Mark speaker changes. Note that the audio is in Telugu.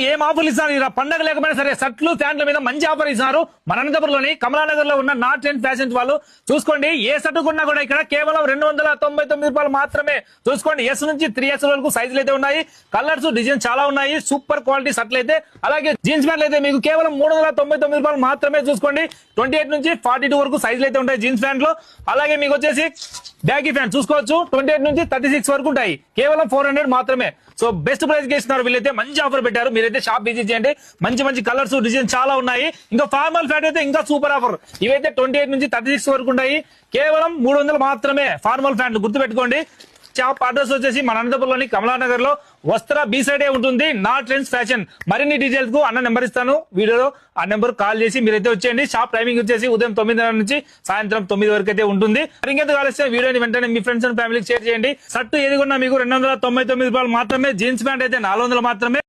Speaker 1: ఏం ఆఫర్లు ఇస్తున్నారు ఇలా పండగ లేకపోయినా సరే షర్ట్లు ప్యాంట్ల మీద మంచి ఆఫర్ ఇస్తున్నారు. మన అనంతపురంలోని కమలానగర్ లో ఉన్న నార్త్ అండ్ ఫ్యాషన్స్ వాళ్ళు చూసుకోండి. ఏ షర్టు కొన్నా కూడా ఇక్కడ కేవలం 299 రూపాయలు మాత్రమే. చూసుకోండి, ఎస్ నుంచి 3X వరకు సైజులు అయితే ఉన్నాయి. కలర్స్ డిజైన్ చాలా ఉన్నాయి. సూపర్ క్వాలిటీ షర్ట్లు అయితే, అలాగే జీన్స్ ప్యాంట్లు అయితే మీకు కేవలం 399 రూపాయలు మాత్రమే. చూసుకోండి, 28 నుంచి 42 వరకు సైజులు అయితే ఉంటాయి జీన్స్ ప్యాంట్లు. అలాగే మీకు వచ్చేసి బ్యాగీ ప్యాంట్ చూసుకోవచ్చు, 28 నుంచి 36 వరకు ఉంటాయి. కేవలం 400 మాత్రమే. సో బెస్ట్ ప్రైస్ కి ఇస్తున్నారు వీళ్ళైతే. మంచి ఆఫర్ పెట్టారు. మీరైతే షాప్ విజిట్ చేయండి. మంచి మంచి కలర్స్ డిజైన్ చాలా ఉన్నాయి. ఇంకా ఫార్మల్ ప్యాంట్ అయితే ఇంకా సూపర్ ఆఫర్. ఇవైతే 28 నుంచి 36 వరకు ఉంటాయి. కేవలం 300 మాత్రమే ఫార్మల్ ప్యాంట్లు. గుర్తుపెట్టుకోండి. షాప్ అడ్రస్ వచ్చేసి మన అనంతపురంలోని కమలానగర్ లో వస్త్ర బి సైడే ఉంటుంది. North trends fashion. మరిన్ని డీటెయిల్స్ కు అన్న నెంబర్ ఇస్తాను వీడియోలో. ఆ నెంబర్ కాల్ చేసి మీరైతే వచ్చేయండి. షాప్ టైమింగ్ వచ్చేసి ఉదయం 9:30 నుంచి సాయంత్రం 9 వరకు అయితే ఉంటుంది. ఇంకెంత కావాల్సిన వీడియోని వెంటనే మీ ఫ్రెండ్స్ అండ్ ఫ్యామిలీకి షేర్ చేయండి. షర్ట్ ఏది కొన్నా మీకు 299 రూపాయలు మాత్రమే. జీన్స్ ప్యాంట్ అయితే 400 మాత్రమే.